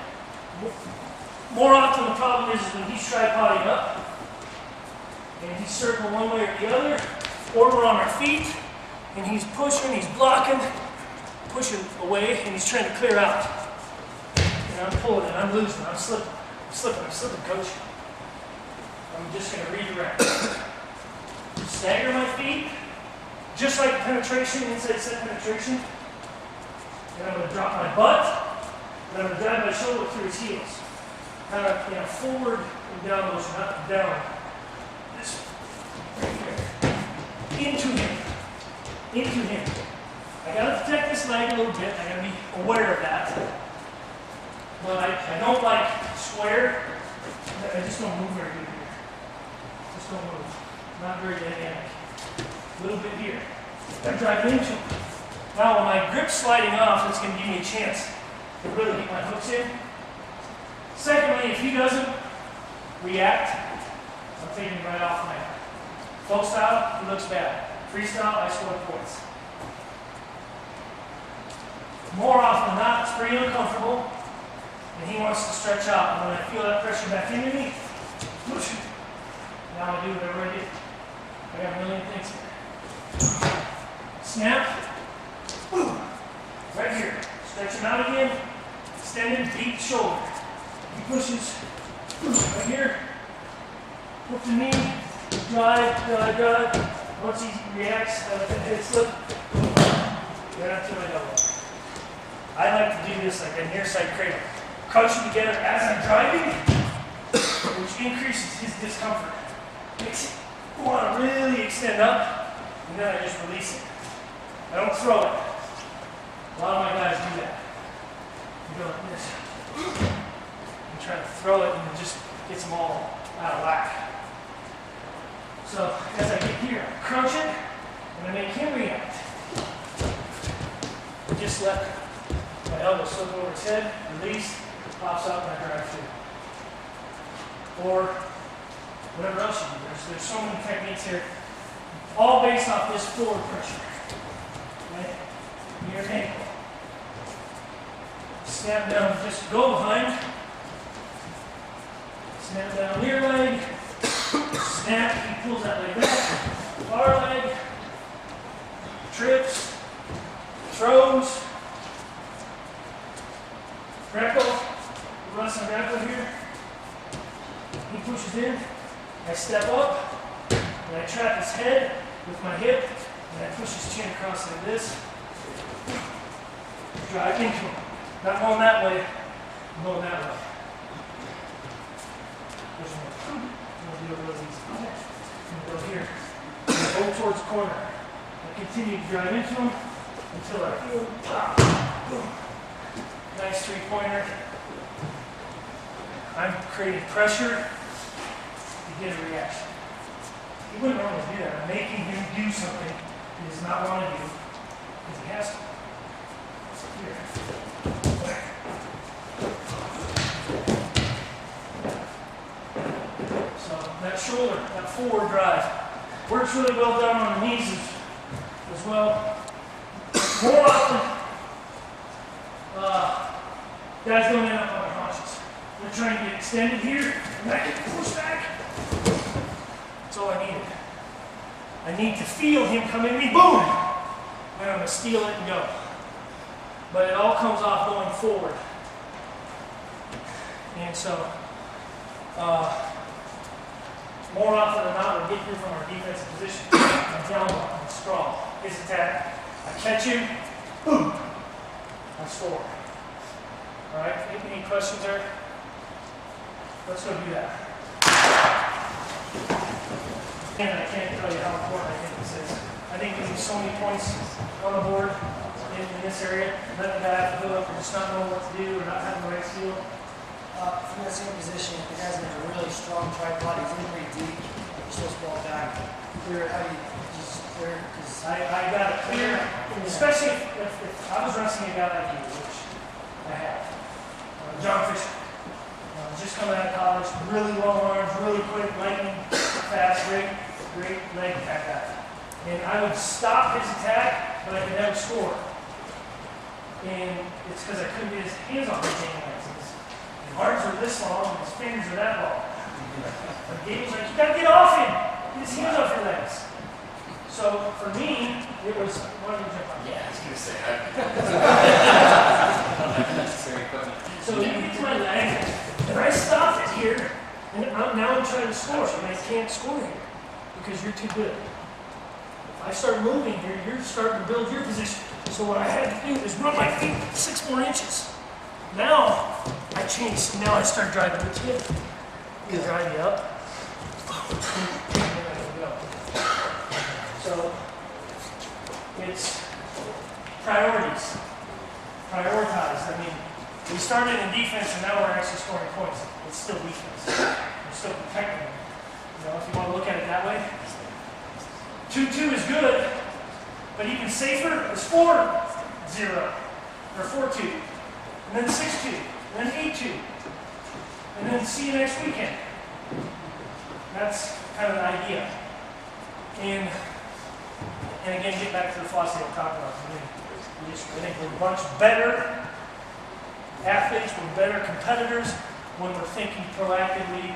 More often the problem is when he's tripoding up, and he's circling one way or the other, or we're on our feet, and he's pushing, he's blocking, pushing away, and he's trying to clear out. And I'm pulling and I'm losing, I'm slipping, coach. I'm just going to redirect. Stagger my feet, just like penetration, inside set penetration. And I'm going to drop my butt, and I'm going to drive my shoulder through his heels. Kind of, forward and down motion, not down. This right here. Into him. Into him. I gotta protect this leg a little bit. I gotta be aware of that. But I don't like square. I just don't move very good here. Just don't move. Not very dynamic. A little bit here. I drive into him. Now when my grip's sliding off, it's gonna give me a chance to really get my hooks in. Secondly, if he doesn't react, I'm taking him right off my folk style, he looks bad. Freestyle, I score points. More often than not, it's pretty uncomfortable, and he wants to stretch out. And when I feel that pressure back into me, push it. Now I do whatever I do. I got a million things here. Snap. Boom. Right here. Stretch him out again. Extend him, beat shoulder. He pushes. Right here. Hook the knee. Drive. Once he reacts, head slip, right up to my elbow. I like to do this like a near side cradle. Crouch you together as I'm driving, which increases his discomfort. Makes it want to really extend up, and then I just release it. I don't throw it. A lot of my guys do that. You go like this. You try to throw it, and it just gets them all out of whack. So as I get here, I'm crouching, and I make him react. Just let my elbow slip over his head, release, pops up, and I drive through. Or whatever else you do. There's so many techniques here, all based off this forward pressure. Right? Near ankle. Snap down, just go behind. Snap down near leg. Snap, he pulls that leg back, far leg, trips, throws, grapple, rest on grapple here. He pushes in, I step up, and I trap his head with my hip, and I push his chin across like this. Drive into him. Not going that way, I'm going that way. Push him. Do it real easy. I'm going to go here. Go towards the corner. I continue to drive into him until I feel pop. Boom. Nice three-pointer. I'm creating pressure to get a reaction. He wouldn't normally do that. I'm making him do something he does not want to do because he has to. Here. shoulder, that forward drive. Works really well down on the knees as well. More often, guys don't end up on their haunches. They're trying to get extended here, and I can push back. That's all I needed. I need to feel him come in me, boom! And I'm going to steal it and go. But it all comes off going forward. And so, more often than not, we'll get here from our defensive position. I'm down block, I'm strong. His attack. I catch him, boom! I score. Alright, any questions there? Let's go do that. And I can't tell you how important I think this is. I think there's so many points on the board in this area. Letting the guy have to go up and just not knowing what to do or not having the right skill. From that same position, if the guy's in a really strong tripod, he's in pretty deep, you're supposed to ball back. Clear it, how do you just clear it? Because I got it clear, especially if I was wrestling a guy like you, which I have. John Fisher. Just coming out of college, really long arms, really quick, lightning, fast, great leg attack guy. And I would stop his attack, but I could never score. And it's because I couldn't get his hands on his legs. His arms are this long, and his fingers are that long. But Gabe was like, you gotta get off him! Get his hands off your legs. So for me, it was, what did you jump on? Yeah, I was gonna say. So you get to my leg, and I stop it here, and now I'm trying to score, and I can't score here because you're too good. If I start moving here, you're starting to build your position. So what I had to do is run my feet 6 more inches. Now I change. Now I start driving the chin. You drive you up. So it's priorities. Prioritize. I mean, we started in defense and now we're actually scoring points. It's still defense. We're still protecting them. You know, if you want to look at it that way. 2-2 is good, but even safer is 4-0 or 4-2, and then 6-2, and then 8-2, and then see you next weekend. That's kind of the idea. And again, get back to the philosophy I'm talking about. I think we're much better athletes, we're better competitors when we're thinking proactively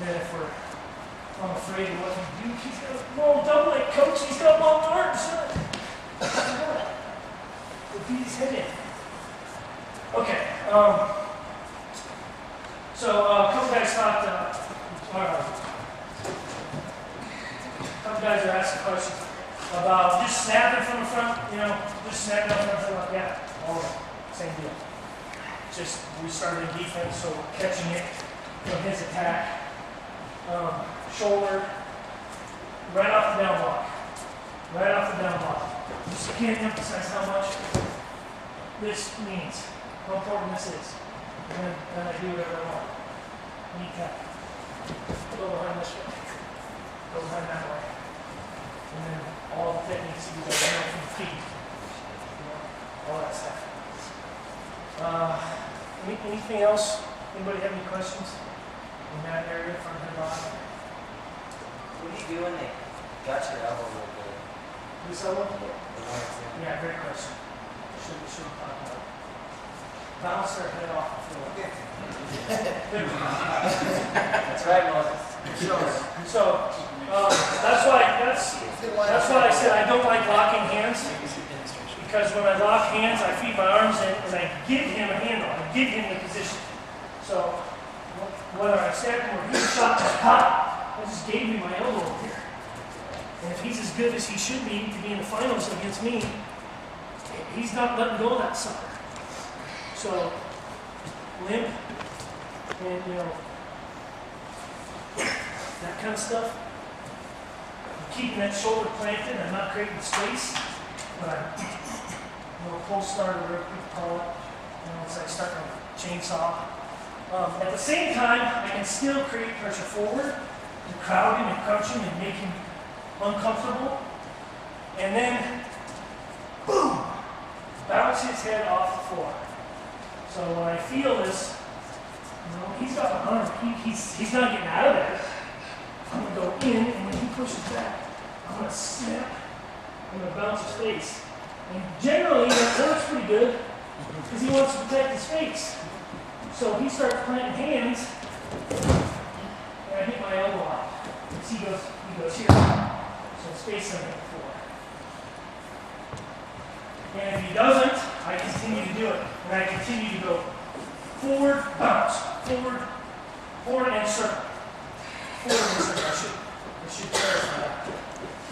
than if we're afraid of what he do. He's got a long double leg, coach. He's got long arms. We'll beat his head in. Okay. So a couple guys talked. A couple guys are asking questions about just snapping from the front. You know, just snapping from the front. Yeah, all of it. Same deal. Just we started in defense, so we're catching it from his attack. Shoulder, right off the down block. Right off the down block. Just can't emphasize how much this means, how important this is. And then I do whatever I want. Knee tap. Go behind this way. Go behind that way. And then all the techniques you guys know from the feet. You know, all that stuff. Anything else? Anybody have any questions in that area from headlock? What do you do when they got your elbow a little bit? This elbow? The one that's in. Yeah, great question. Should talk about it. Bounce their head off the floor. That's right, Moses. So that's why I said I don't like locking hands, because when I lock hands, I feed my arms in and I give him a handle. I give him the position. So whether I stab him or he shot my hot, I just gave him my elbow over here. And if he's as good as he should be to be in the finals against me, he's not letting go of that sucker. So, limp, and you know, that kind of stuff. I'm keeping that shoulder planted. I'm not creating space, but I'm pull start or whatever people call it. You know, it's like starting a chainsaw. At the same time, I can still create pressure forward and crowd him and crouch him and make him uncomfortable. And then, boom, bounce his head off the floor. So when I feel this, you know, he's got an arm. He's not getting out of there. I'm going to go go in, and when he pushes back, I'm going to snap. I'm going to bounce his face. And generally, that works pretty good because he wants to protect his face. So he starts planting hands, and I hit my elbow out. He goes here. So his face on the floor. And if he doesn't, I continue to do it. And I continue to go forward, bounce, forward and circle. Forward and circle. I should clarify that.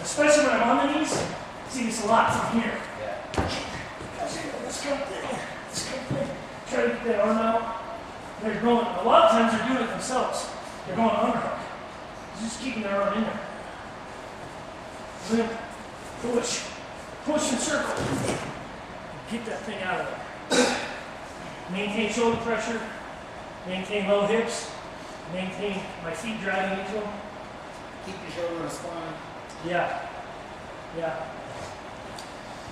Especially when I'm on the knees. See this a lot from here. Let's come in. Try to get that arm out. They're going, a lot of times they're doing it themselves. They're going underhook. Just keeping their arm in there. Then push and circle. Get that thing out of there. Maintain shoulder pressure. Maintain low hips. Maintain my feet driving into them. Keep your shoulder on the spine. Yeah.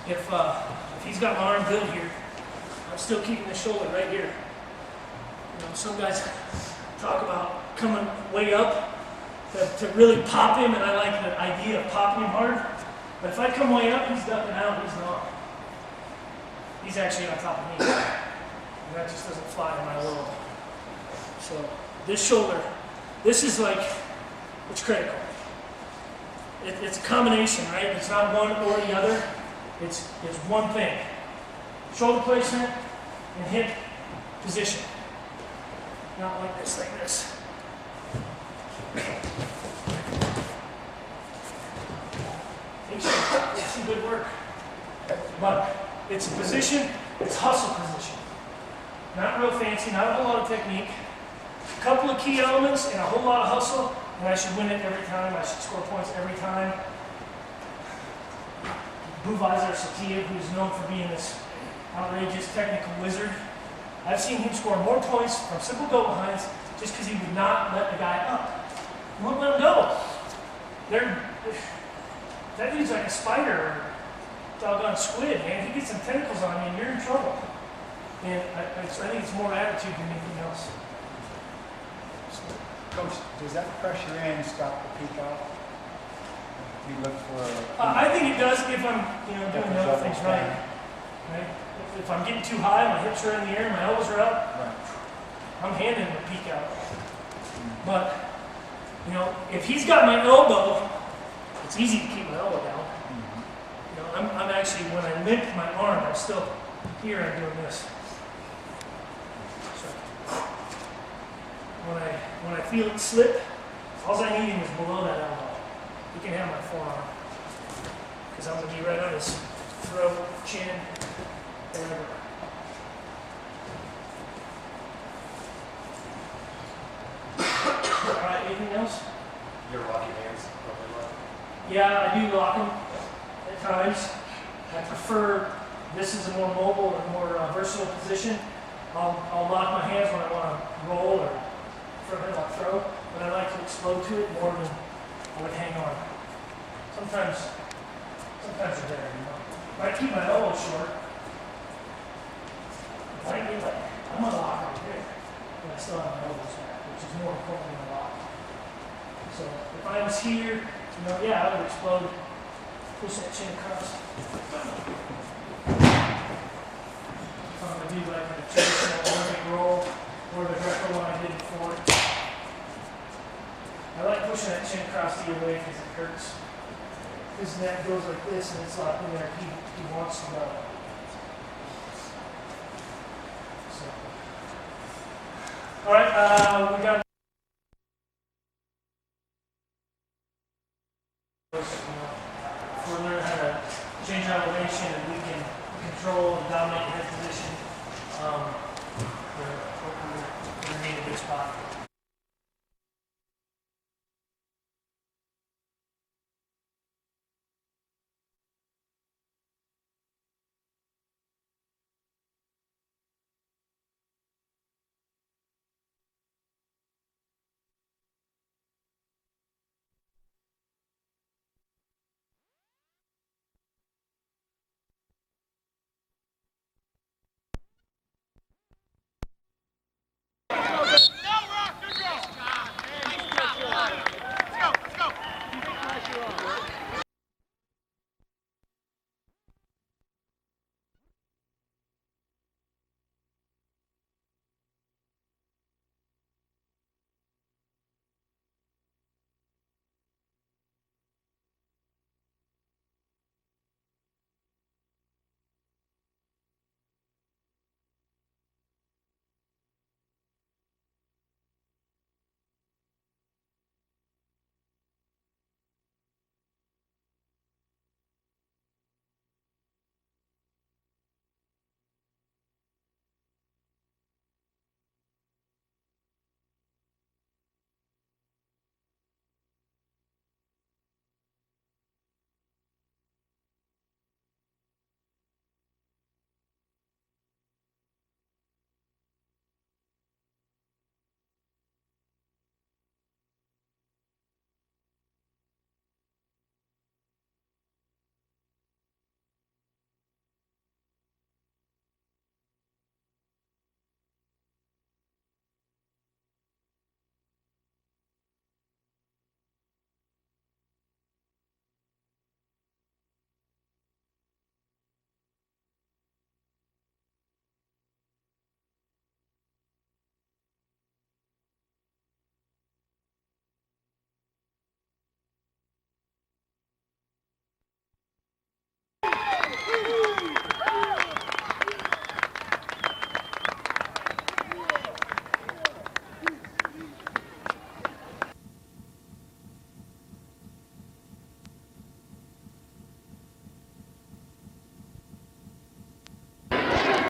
If he's got my arm good here, I'm still keeping the shoulder right here. You know, some guys talk about coming way up to really pop him, and I like the idea of popping him hard. But if I come way up, he's ducking out, he's not. He's actually on top of me. And that just doesn't fly in my world. So this shoulder, this is like, it's critical. It's a combination, right? It's not one or the other. It's one thing. Shoulder placement and hip position. Not like this. It's some good work. But it's a position, it's hustle position. Not real fancy, not a whole lot of technique. A couple of key elements and a whole lot of hustle, and I should win it every time. I should score points every time. Buvaisar Satia, who's known for being this outrageous technical wizard, I've seen him score more points from simple go behinds just because he would not let the guy up. He wouldn't let him go. That dude's like a spider or doggone squid, man. He gets some tentacles on you and you're in trouble. And I think it's more attitude than anything else. Coach, does that pressure in stop the peak out? You look for. I think it does if I'm, doing the other things right. If I'm getting too high, my hips are in the air, my elbows are up. Right. I'm handing him a peek out. But if he's got my elbow, it's easy to keep my elbow down. I'm actually, when I lift my arm, I'm still here. I'm doing this. So when I feel it slip, all I need is below that elbow. You can have my forearm because I'm going to be right on his throat, chin, whatever. All right, anything else? Your rocky hands, probably low. Yeah, I do lock them at times. I prefer this is a more mobile and more versatile position. I'll lock my hands when I want to roll or for a headlock throw, but I like to explode to it more than I would hang on. Sometimes they're better, If I keep my elbow short, if I get I'm gonna lock right there, but I still have my elbows back, which is more important than a lock. So if I was here, I would explode, push that chin across. If I'm gonna do like a traditional Olympic roll or the Greco one I did before. I like pushing that chin across the other way because it hurts. His neck goes like this and it's locked in there. He wants to go. So. All right, we got. If we're learning how to change elevation and we can control and dominate the head position, we're in a good spot.